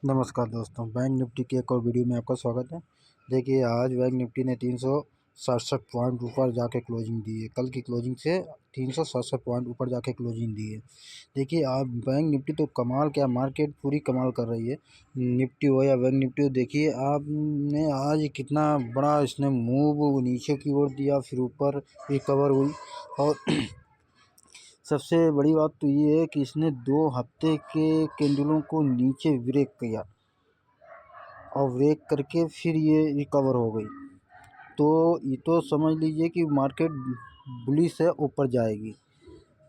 नमस्कार दोस्तों, bank Nifty की एक और वीडियो में आपका स्वागत है। देखिए, आज बैंक निफ्टी ने 367 पॉइंट ऊपर जाके क्लोजिंग दी है। कल की क्लोजिंग से 367 पॉइंट ऊपर जाके क्लोजिंग दी है। देखिए, आप बैंक निफ्टी तो कमाल, क्या मार्केट पूरी कमाल कर रही है। निफ्टी हो या बैंक निफ्टी हो, देखिए आपने आज कितना बड़ा इसने मूव नीचे की ओर दिया, फिर ऊपर रिकवर हुई। और सबसे बड़ी बात तो ये है कि इसने 2 हफ्ते के कैंडलों को नीचे ब्रेक किया और ब्रेक करके फिर ये रिकवर हो गई। तो ये तो समझ लीजिए कि मार्केट बुलिश है, ऊपर जाएगी,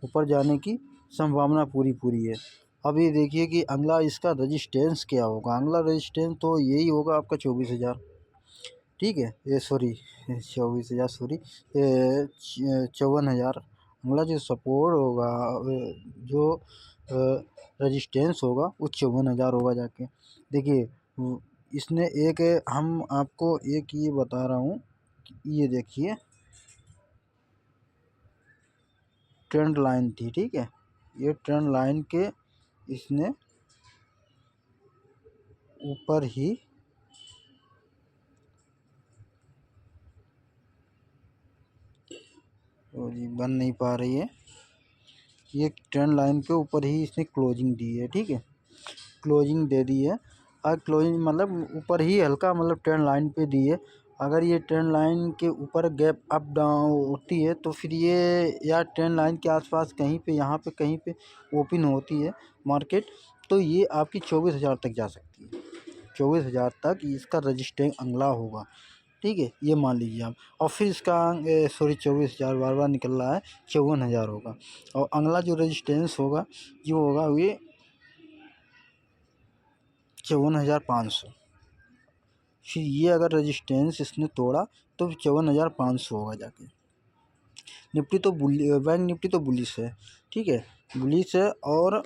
ऊपर जाने की संभावना पूरी है। अभी देखिए कि अगला इसका रेजिस्टेंस क्या होगा। अगला रेजिस्टेंस तो यही होगा आपका 24,000। ठीक है, ये सॉरी 24,000 सॉरी 54,000। अगला जो सपोर्ट होगा, जो रेजिस्टेंस होगा वो 54,000 होगा जाके। देखिए, इसने एक, हम आपको एक ये बता रहा हूँ, ये देखिए ट्रेंड लाइन थी। ठीक है, ये ट्रेंड लाइन के इसने ऊपर ही जी बन नहीं पा रही है, ये ट्रेंड लाइन के ऊपर ही इसने क्लोजिंग दी है। ठीक है, क्लोजिंग दे दी है। और क्लोजिंग मतलब ऊपर ही हल्का, मतलब ट्रेंड लाइन पे दी है। अगर ये ट्रेंड लाइन के ऊपर गैप अप डाउन होती है तो फिर ये, या ट्रेंड लाइन के आसपास कहीं पे, यहाँ पे कहीं पे ओपन होती है मार्केट, तो ये आपकी 24,000 तक जा सकती है। 24,000 तक इसका रजिस्टेंस अगला होगा। ठीक है, ये मान लीजिए आप। और फिर इसका सॉरी 24,000 बार बार निकल रहा है, 54,000 होगा। और अगला जो रजिस्टेंस होगा जो होगा ये 54,500। फिर ये अगर रेजिस्टेंस इसने तोड़ा तो 54,500 होगा जाके। निफ्टी तो बैंक निफ्टी तो बुलिश है। ठीक है, बुलिश है। और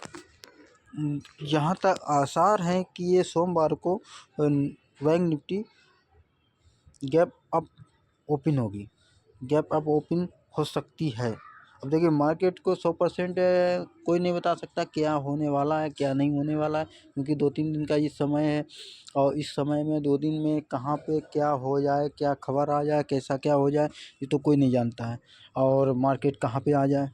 यहाँ तक आसार हैं कि ये सोमवार को bank Nifty gap up open होगी, गैप अप ओपन हो सकती है। अब देखिए, मार्केट को 100% कोई नहीं बता सकता क्या होने वाला है, क्या नहीं होने वाला है, क्योंकि 2-3 दिन का ये समय है। और इस समय में 2 दिन में कहाँ पे क्या हो जाए, क्या खबर आ जाए, कैसा क्या हो जाए, ये तो कोई नहीं जानता है। और मार्केट कहाँ पे आ जाए।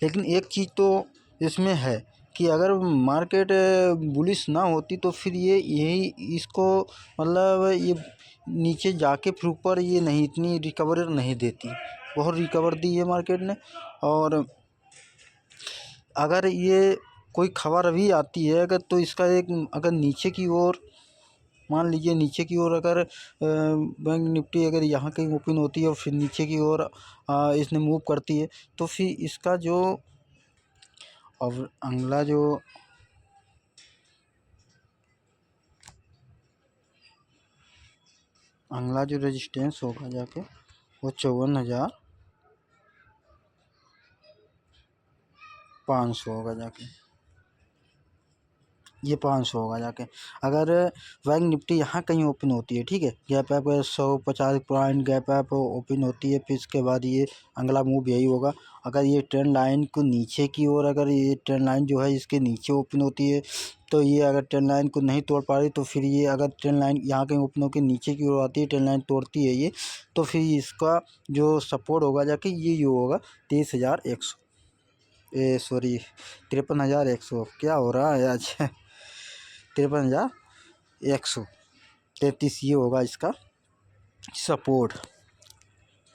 लेकिन एक चीज़ तो इसमें है कि अगर मार्केट बुलिश ना होती तो फिर ये यही इसको, मतलब ये नीचे जाके फिर ऊपर ये नहीं, इतनी रिकवर नहीं देती। बहुत रिकवर दी है मार्केट ने। और अगर ये कोई खबर अभी आती है अगर, तो इसका एक, अगर नीचे की ओर, मान लीजिए नीचे की ओर अगर बैंक निफ्टी अगर यहाँ कहीं ओपन होती है और फिर नीचे की ओर इसने मूव करती है, तो फिर इसका जो, और अगला जो रेजिस्टेंस होगा जाके वो 54,500 होगा जाके। ये 500 होगा जाके। अगर बैंक निफ्टी यहाँ कहीं ओपन होती है, ठीक है, gap up 150 point gap up open होती है, फिर इसके बाद ये अगला मूव यही होगा। अगर ये ट्रेंड लाइन को नीचे की ओर, अगर ये ट्रेंड लाइन जो है इसके नीचे ओपन होती है, तो ये अगर ट्रेंड लाइन को नहीं तोड़ पा रही, तो फिर ये अगर ट्रेंड लाइन यहाँ कहीं ओपन होकर नीचे की ओर आती है, ट्रेंड लाइन तोड़ती है ये, तो फिर इसका जो सपोर्ट होगा जाके ये होगा 23,100, सॉरी 53,100। क्या हो रहा है आज 53,133 ये होगा इसका सपोर्ट।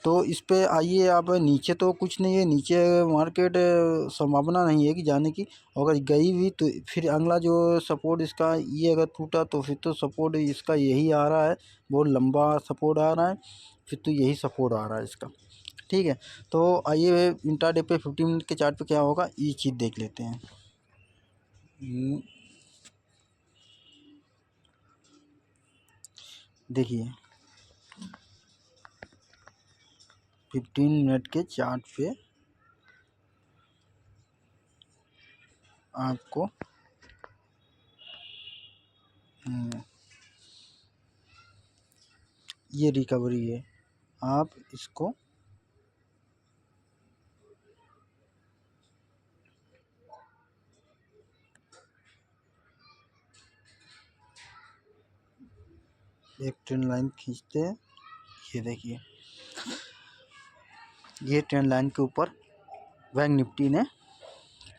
तो इस पे आइए आप, नीचे तो कुछ नहीं है, नीचे मार्केट संभावना नहीं है कि जाने की। अगर गई भी तो फिर अगला जो सपोर्ट इसका ये अगर टूटा तो फिर तो सपोर्ट इसका यही आ रहा है, बहुत लंबा सपोर्ट आ रहा है, फिर तो यही सपोर्ट आ रहा है इसका। ठीक है, तो आइए इंट्राडे पे 15 मिनट के चार्ट पे क्या होगा ये चीज़ देख लेते हैं। देखिए 15 मिनट के चार्ट पे आपको ये रिकवरी है, आप इसको एक ट्रेंड लाइन खींचते हैं, ये देखिए ये ट्रेंड लाइन के ऊपर बैंक निफ्टी ने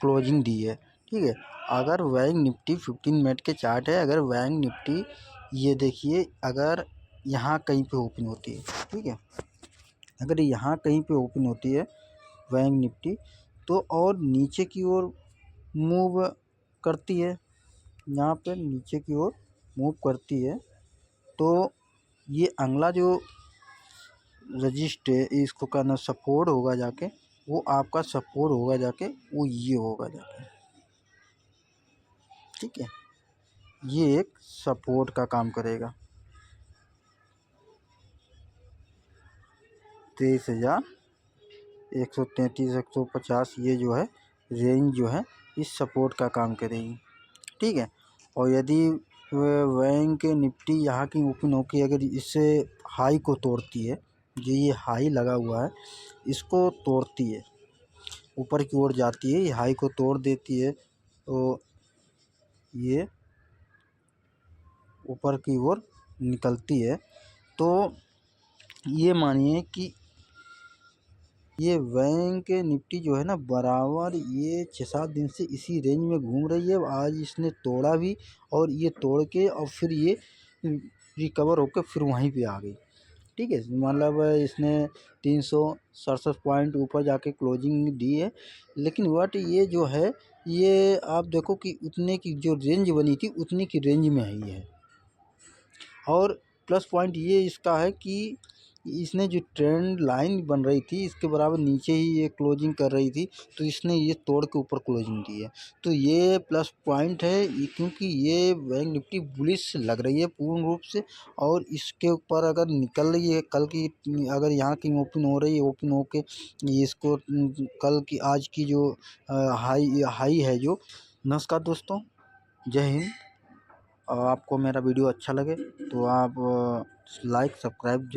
क्लोजिंग दी है। ठीक है, अगर बैंक निफ्टी 15 मिनट के चार्ट है, अगर बैंक निफ्टी ये देखिए अगर यहाँ कहीं पे ओपन होती है, ठीक है, अगर यहाँ कहीं पे ओपन होती है बैंक निफ्टी तो और नीचे की ओर मूव करती है, यहाँ पे नीचे की ओर मूव करती है तो ये अगला जो रजिस्ट है इसको करना सपोर्ट होगा जाके, वो आपका सपोर्ट होगा जाके वो ये होगा जाके, ठीक है, ये एक सपोर्ट का काम करेगा। 23,133 150 ये जो है रेंज जो है इस सपोर्ट का काम करेगी। ठीक है, और यदि बैंक निफ्टी यहाँ की ओपन होकर अगर इससे हाई को तोड़ती है, जो ये हाई लगा हुआ है इसको तोड़ती है, ऊपर की ओर जाती है, ये हाई को तोड़ देती है तो ये ऊपर की ओर निकलती है तो ये मानिए कि ये बैंक निफ्टी जो है ना बराबर ये 6-7 दिन से इसी रेंज में घूम रही है। आज इसने तोड़ा भी और ये तोड़ के और फिर ये रिकवर होकर फिर वहीं पे आ गई। ठीक है, मतलब इसने 367 पॉइंट ऊपर जाके क्लोजिंग दी है, लेकिन वट ये जो है ये आप देखो कि उतने की जो रेंज बनी थी उतनी की रेंज में ही है। और प्लस पॉइंट ये इसका है कि इसने जो ट्रेंड लाइन बन रही थी इसके बराबर नीचे ही ये क्लोजिंग कर रही थी तो इसने ये तोड़ के ऊपर क्लोजिंग दी है, तो ये प्लस पॉइंट है क्योंकि ये बैंक निफ्टी बुलिश लग रही है पूर्ण रूप से। और इसके ऊपर अगर निकल रही है कल की, अगर यहाँ की ओपन हो रही है, ओपन होके इसको कल की आज की जो हाई है जो। नमस्कार दोस्तों, जय हिंद। आपको मेरा वीडियो अच्छा लगे तो आप लाइक सब्सक्राइब जरूर